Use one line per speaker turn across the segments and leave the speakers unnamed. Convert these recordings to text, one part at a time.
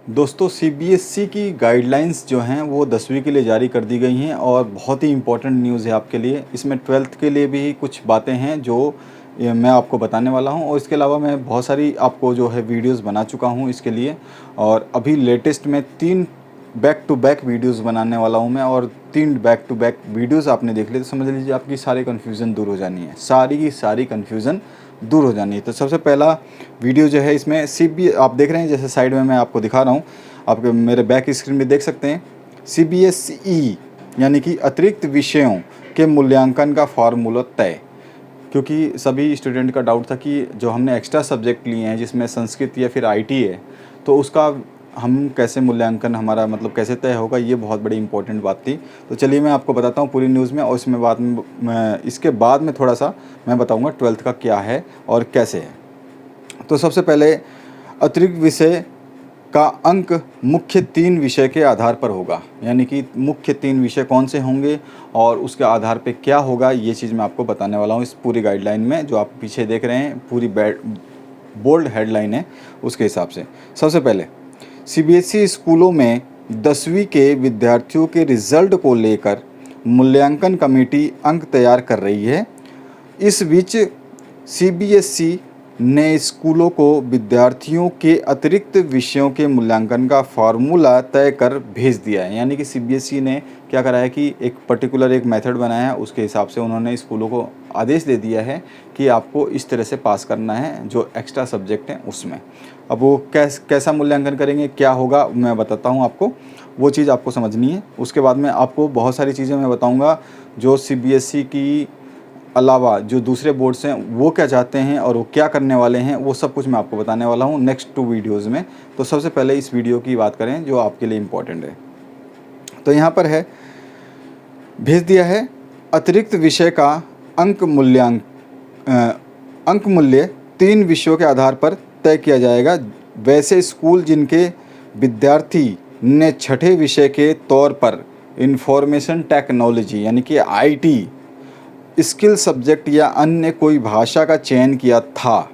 दोस्तों सीबीएसई की गाइडलाइंस जो हैं वो 10वीं के लिए जारी कर दी गई हैं और बहुत ही इम्पोर्टेंट न्यूज़ है आपके लिए। इसमें 12th के लिए भी कुछ बातें हैं जो मैं आपको बताने वाला हूं और इसके अलावा मैं बहुत सारी आपको जो है वीडियोस बना चुका हूं इसके लिए। और अभी लेटेस्ट में 3 बैक टू बैक वीडियोस बनाने वाला हूं मैं, और 3 बैक टू बैक वीडियोस आपने देख लिए तो समझ लीजिए आपकी सारी कन्फ्यूज़न दूर हो जानी है, सारी की सारी कन्फ्यूज़न दूर हो जानी है। तो सबसे पहला वीडियो जो है इसमें आप देख रहे हैं, जैसे साइड में मैं आपको दिखा रहा हूँ, आपके मेरे बैक स्क्रीन में देख सकते हैं सीबीएसई यानी कि अतिरिक्त विषयों के मूल्यांकन का फार्मूला तय। क्योंकि सभी स्टूडेंट का डाउट था कि जो हमने एक्स्ट्रा सब्जेक्ट लिए हैं जिसमें संस्कृत या फिर आईटी है, तो उसका हम कैसे मूल्यांकन हमारा मतलब कैसे तय होगा, ये बहुत बड़ी इंपॉर्टेंट बात थी। तो चलिए मैं आपको बताता हूँ पूरी न्यूज़ में, और इसमें बाद में इसके बाद में थोड़ा सा मैं बताऊँगा 12th का क्या है और कैसे है। तो सबसे पहले अतिरिक्त विषय का अंक मुख्य 3 विषय के आधार पर होगा, यानी कि मुख्य 3 विषय कौन से होंगे और उसके आधार पे क्या होगा, ये चीज़ मैं आपको बताने वाला हूँ इस पूरी गाइडलाइन में। जो आप पीछे देख रहे हैं पूरी बोल्ड हेडलाइन है उसके हिसाब से। सबसे पहले सीबीएसई स्कूलों में 10वीं के विद्यार्थियों के रिजल्ट को लेकर मूल्यांकन कमेटी अंक तैयार कर रही है। इस बीच सीबीएसई ने स्कूलों को विद्यार्थियों के अतिरिक्त विषयों के मूल्यांकन का फार्मूला तय कर भेज दिया है। यानी कि सीबीएसई ने क्या करा है कि एक पर्टिकुलर एक मेथड बनाया है, उसके हिसाब से उन्होंने स्कूलों को आदेश दे दिया है कि आपको इस तरह से पास करना है जो एक्स्ट्रा सब्जेक्ट हैं उसमें। अब वो कैसा मूल्यांकन करेंगे, क्या होगा, मैं बताता हूँ आपको, वो चीज़ आपको समझनी है। उसके बाद में आपको बहुत सारी चीज़ें मैं बताऊँगा जो सीबीएसई की अलावा जो दूसरे बोर्ड्स हैं वो क्या चाहते हैं और वो क्या करने वाले हैं, वो सब कुछ मैं आपको बताने वाला हूँ नेक्स्ट 2 वीडियोज़ में। तो सबसे पहले इस वीडियो की बात करें जो आपके लिए इम्पोर्टेंट है। तो यहाँ पर है, भेज दिया है अतिरिक्त विषय का अंक मूल्य 3 विषयों के आधार पर तय किया जाएगा। वैसे स्कूल जिनके विद्यार्थी ने छठे विषय के तौर पर इंफॉर्मेशन टेक्नोलॉजी यानी कि आईटी स्किल सब्जेक्ट या अन्य कोई भाषा का चयन किया था,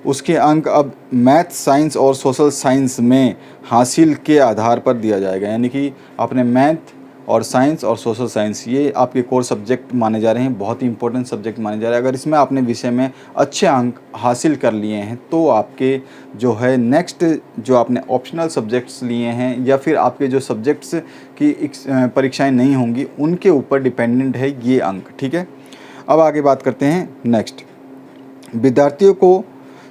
उसके अंक अब मैथ, साइंस और सोशल साइंस में हासिल के आधार पर दिया जाएगा। यानी कि आपने मैथ और साइंस और सोशल साइंस ये आपके कोर सब्जेक्ट माने जा रहे हैं, बहुत ही इंपॉर्टेंट सब्जेक्ट माने जा रहे हैं। अगर इसमें आपने विषय में अच्छे अंक हासिल कर लिए हैं तो आपके जो है नेक्स्ट जो आपने ऑप्शनल सब्जेक्ट्स लिए हैं या फिर आपके जो सब्जेक्ट्स की परीक्षाएँ नहीं होंगी उनके ऊपर डिपेंडेंट है ये अंक। ठीक है, अब आगे बात करते हैं नेक्स्ट। विद्यार्थियों को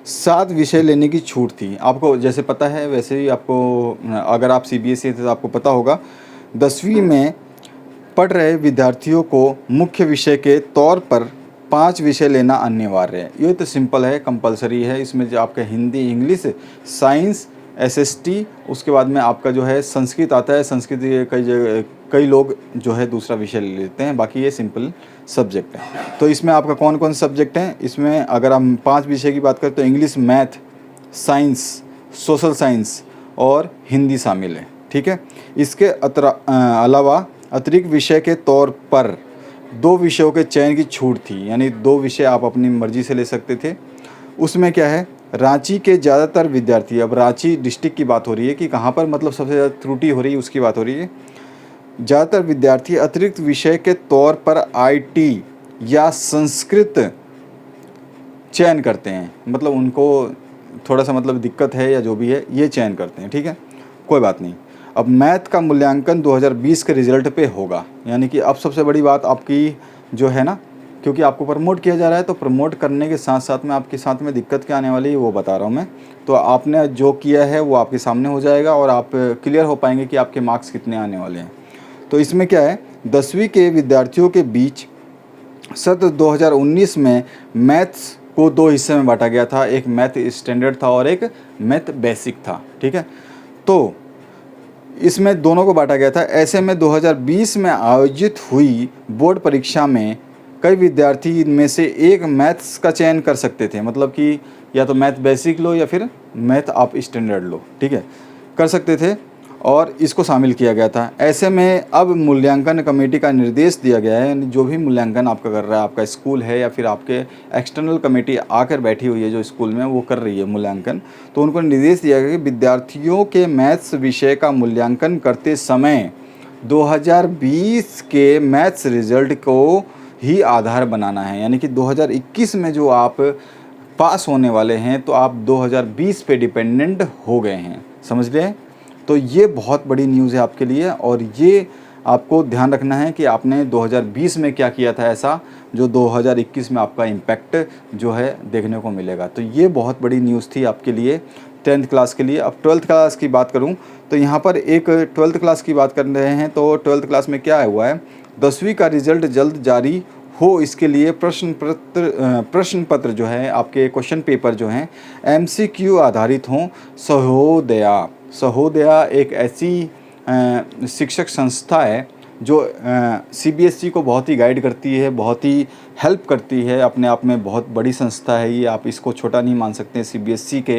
7 विषय लेने की छूट थी। आपको जैसे पता है वैसे ही आपको, अगर आप सीबीएसई थे तो आपको पता होगा, 10वीं में पढ़ रहे विद्यार्थियों को मुख्य विषय के तौर पर 5 विषय लेना अनिवार्य है। ये तो सिंपल है, कंपलसरी है। इसमें जो आपका हिंदी, इंग्लिश, साइंस, एसएसटी, उसके बाद में आपका जो है संस्कृत आता है। संस्कृत कई लोग जो है दूसरा विषय ले लेते हैं, बाकी ये सिंपल सब्जेक्ट है। तो इसमें आपका कौन कौन से सब्जेक्ट हैं, इसमें अगर हम 5 विषय की बात करें तो English, math, science, social science और हिंदी शामिल है। ठीक है, इसके अलावा अतिरिक्त विषय के तौर पर 2 विषयों के चयन की छूट थी, यानी 2 विषय आप अपनी मर्जी से ले सकते थे। उसमें क्या है, रांची के ज़्यादातर विद्यार्थी, अब रांची डिस्ट्रिक्ट की बात हो रही है कि कहाँ पर मतलब सबसे ज़्यादा त्रुटि हो रही है उसकी बात हो रही है। ज़्यादातर विद्यार्थी अतिरिक्त विषय के तौर पर आईटी या संस्कृत चयन करते हैं, मतलब उनको थोड़ा सा मतलब दिक्कत है या जो भी है ये चयन करते हैं। ठीक है, कोई बात नहीं। अब मैथ का मूल्यांकन 2020 के रिज़ल्ट पे होगा, यानी कि अब सबसे बड़ी बात आपकी जो है ना, क्योंकि आपको प्रमोट किया जा रहा है तो प्रमोट करने के साथ साथ में आपके साथ में दिक्कत क्या आने वाली है वो बता रहा हूँ मैं। तो आपने जो किया है वो आपके सामने हो जाएगा और आप क्लियर हो पाएंगे कि आपके मार्क्स कितने आने वाले हैं। तो इसमें क्या है, 10वीं के विद्यार्थियों के बीच सत्र 2019 में मैथ्स को 2 हिस्से में बांटा गया था, एक मैथ स्टैंडर्ड था और एक मैथ बेसिक था। ठीक है, तो इसमें दोनों को बांटा गया था। ऐसे में 2020 में आयोजित हुई बोर्ड परीक्षा में कई विद्यार्थी इनमें से एक मैथ्स का चयन कर सकते थे, मतलब कि या तो मैथ बेसिक लो या फिर मैथ आप स्टैंडर्ड लो। ठीक है, कर सकते थे। और इसको शामिल किया गया था। ऐसे में अब मूल्यांकन कमेटी का निर्देश दिया गया है, यानी जो भी मूल्यांकन आपका कर रहा है, आपका स्कूल है या फिर आपके एक्सटर्नल कमेटी आकर बैठी हुई है जो स्कूल में वो कर रही है मूल्यांकन, तो उनको निर्देश दिया गया कि विद्यार्थियों के मैथ्स विषय का मूल्यांकन करते समय 2020 के मैथ्स रिजल्ट को ही आधार बनाना है। यानी कि 2021 में जो आप पास होने वाले हैं तो आप 2020 पे डिपेंडेंट हो गए हैं, समझ गए। तो ये बहुत बड़ी न्यूज़ है आपके लिए, और ये आपको ध्यान रखना है कि आपने 2020 में क्या किया था ऐसा जो 2021 में आपका इम्पैक्ट जो है देखने को मिलेगा। तो ये बहुत बड़ी न्यूज़ थी आपके लिए 10th क्लास के लिए। अब 12th क्लास की बात करूं तो यहाँ पर एक 12th क्लास की बात कर रहे हैं, तो 12th क्लास में क्या हुआ है, 10वीं का रिजल्ट जल्द जारी हो इसके लिए प्रश्न पत्र जो है, आपके क्वेश्चन पेपर जो हैं MCQ आधारित हों। सहोदया एक ऐसी शिक्षक संस्था है जो CBSE को बहुत ही गाइड करती है, बहुत ही हेल्प करती है, अपने आप में बहुत बड़ी संस्था है ये। आप इसको छोटा नहीं मान सकते हैं। CBSE के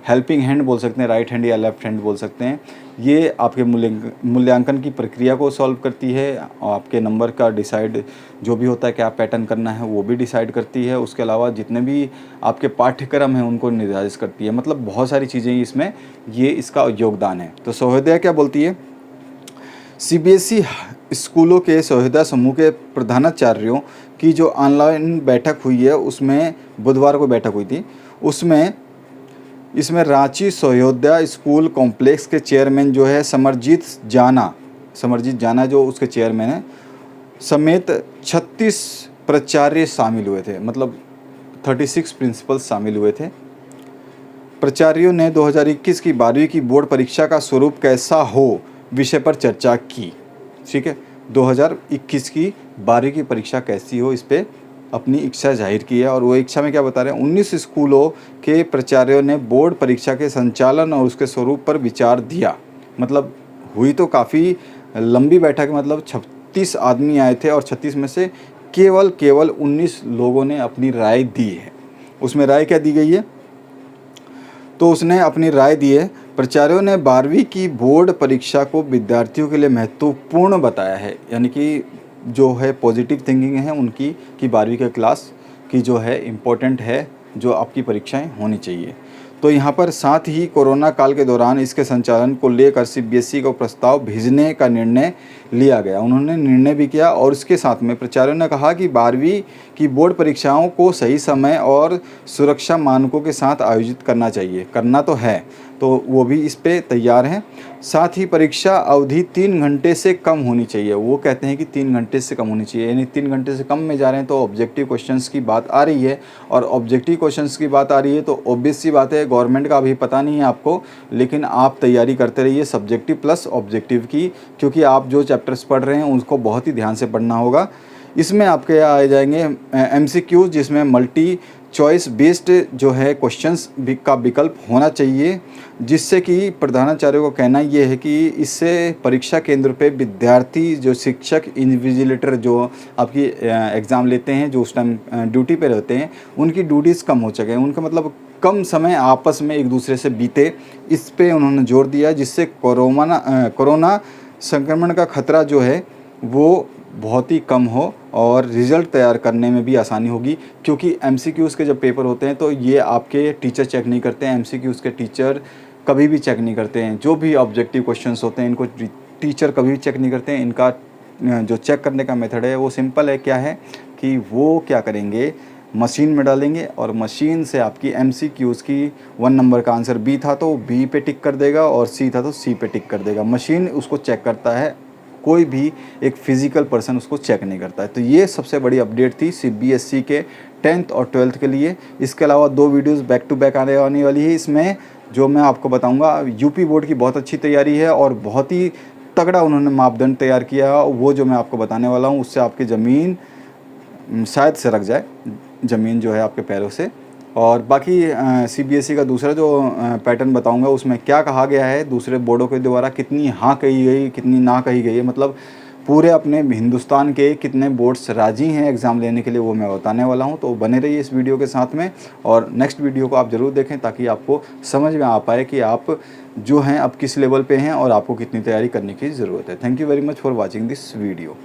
हेल्पिंग हैंड बोल सकते हैं, राइट हैंड या लेफ्ट हैंड बोल सकते हैं। ये आपके मूल्यांकन की प्रक्रिया को सॉल्व करती है, आपके नंबर का डिसाइड जो भी होता है क्या पैटर्न करना है वो भी डिसाइड करती है। उसके अलावा जितने भी आपके पाठ्यक्रम हैं उनको निर्धारित करती है। मतलब बहुत सारी चीज़ें इसमें ये इसका योगदान है। तो सहोदया क्या बोलती है, CBSE स्कूलों के सहोदया समूह के प्रधानाचार्यों की जो ऑनलाइन बैठक हुई है उसमें बुधवार को बैठक हुई थी, उसमें इसमें रांची सहोदया स्कूल कॉम्प्लेक्स के चेयरमैन जो है समरजीत जाना जो उसके चेयरमैन हैं समेत 36 प्राचार्य शामिल हुए थे। मतलब 36 प्रिंसिपल्स शामिल हुए थे। प्राचार्यों ने 2021 की 12वीं की बोर्ड परीक्षा का स्वरूप कैसा हो विषय पर चर्चा की। ठीक है, 2021 की 12वीं की परीक्षा कैसी हो इस पे अपनी इच्छा जाहिर की है। और वो इच्छा में क्या बता रहे हैं, 19 स्कूलों के प्राचार्यों ने बोर्ड परीक्षा के संचालन और उसके स्वरूप पर विचार दिया। मतलब हुई तो काफ़ी लंबी बैठक, मतलब 36 आदमी आए थे और 36 में से केवल 19 लोगों ने अपनी राय दी है। उसमें राय क्या दी गई है, तो उसने अपनी राय दी है, प्राचार्यों ने 12वीं की बोर्ड परीक्षा को विद्यार्थियों के लिए महत्वपूर्ण बताया है। यानी कि जो है पॉजिटिव थिंकिंग है उनकी कि 12वीं के क्लास की जो है इम्पोर्टेंट है, जो आपकी परीक्षाएं होनी चाहिए। तो यहाँ पर साथ ही कोरोना काल के दौरान इसके संचालन को लेकर CBSE को प्रस्ताव भेजने का निर्णय लिया गया। उन्होंने निर्णय भी किया और इसके साथ में प्राचार्यों ने कहा कि 12वीं की बोर्ड परीक्षाओं को सही समय और सुरक्षा मानकों के साथ आयोजित करना चाहिए। करना तो है, तो वो भी इस पे तैयार हैं। साथ ही परीक्षा अवधि 3 घंटे से कम होनी चाहिए। वो कहते हैं कि 3 घंटे से कम होनी चाहिए, यानी 3 घंटे से कम में जा रहे हैं तो ऑब्जेक्टिव क्वेश्चंस की बात आ रही है। और ऑब्जेक्टिव क्वेश्चंस की बात आ रही है तो ऑब्वियस सी बात है, गवर्नमेंट का अभी पता नहीं है आपको, लेकिन आप तैयारी करते रहिए सब्जेक्टिव प्लस ऑब्जेक्टिव की, क्योंकि आप जो चैप्टर्स पढ़ रहे हैं उसको बहुत ही ध्यान से पढ़ना होगा। इसमें आपके आ जाएंगे MCQ, जिसमें मल्टी चॉइस बेस्ड जो है क्वेश्चंस का विकल्प होना चाहिए, जिससे कि प्रधानाचार्य को कहना ये है कि इससे परीक्षा केंद्र पे विद्यार्थी, जो शिक्षक, इन्विजिलेटर जो आपकी एग्ज़ाम लेते हैं, जो उस टाइम ड्यूटी पे रहते हैं, उनकी ड्यूटीज़ कम हो सके, उनका मतलब कम समय आपस में एक दूसरे से बीते, इस पे उन्होंने जोर दिया, जिससे कोरोना संक्रमण का खतरा जो है वो बहुत ही कम हो और रिज़ल्ट तैयार करने में भी आसानी होगी। क्योंकि MCQs के जब पेपर होते हैं तो ये आपके टीचर चेक नहीं करते हैं, MCQs के टीचर कभी भी चेक नहीं करते हैं। जो भी ऑब्जेक्टिव क्वेश्चंस होते हैं इनको टीचर कभी भी चेक नहीं करते हैं। इनका जो चेक करने का मेथड है वो सिंपल है, क्या है कि वो क्या करेंगे, मशीन में डालेंगे और मशीन से आपकी MCQs की 1 नंबर का आंसर B था तो B पे टिक कर देगा और C था तो C पे टिक कर देगा। मशीन उसको चेक करता है, कोई भी एक फिज़िकल पर्सन उसको चेक नहीं करता है। तो ये सबसे बड़ी अपडेट थी CBSE के 10th और 12th के लिए। इसके अलावा 2 वीडियोस बैक टू बैक आने वाली है। इसमें जो मैं आपको बताऊंगा, यूपी बोर्ड की बहुत अच्छी तैयारी है और बहुत ही तगड़ा उन्होंने मापदंड तैयार किया है। वो जो मैं आपको बताने वाला हूँ उससे आपकी ज़मीन शायद से रख जाए, ज़मीन जो है आपके पैरों से। और बाकी CBSE का दूसरा जो पैटर्न बताऊंगा उसमें क्या कहा गया है दूसरे बोर्डों के द्वारा, कितनी हाँ कही गई, कितनी ना कही गई है, मतलब पूरे अपने हिंदुस्तान के कितने बोर्ड्स राजी हैं एग्ज़ाम लेने के लिए, वो मैं बताने वाला हूं। तो बने रहिए इस वीडियो के साथ में और नेक्स्ट वीडियो को आप ज़रूर देखें ताकि आपको समझ में आ पाए कि आप जो हैं अब किस लेवल पे हैं और आपको कितनी तैयारी करने की ज़रूरत है। Thank you very much for watching this video.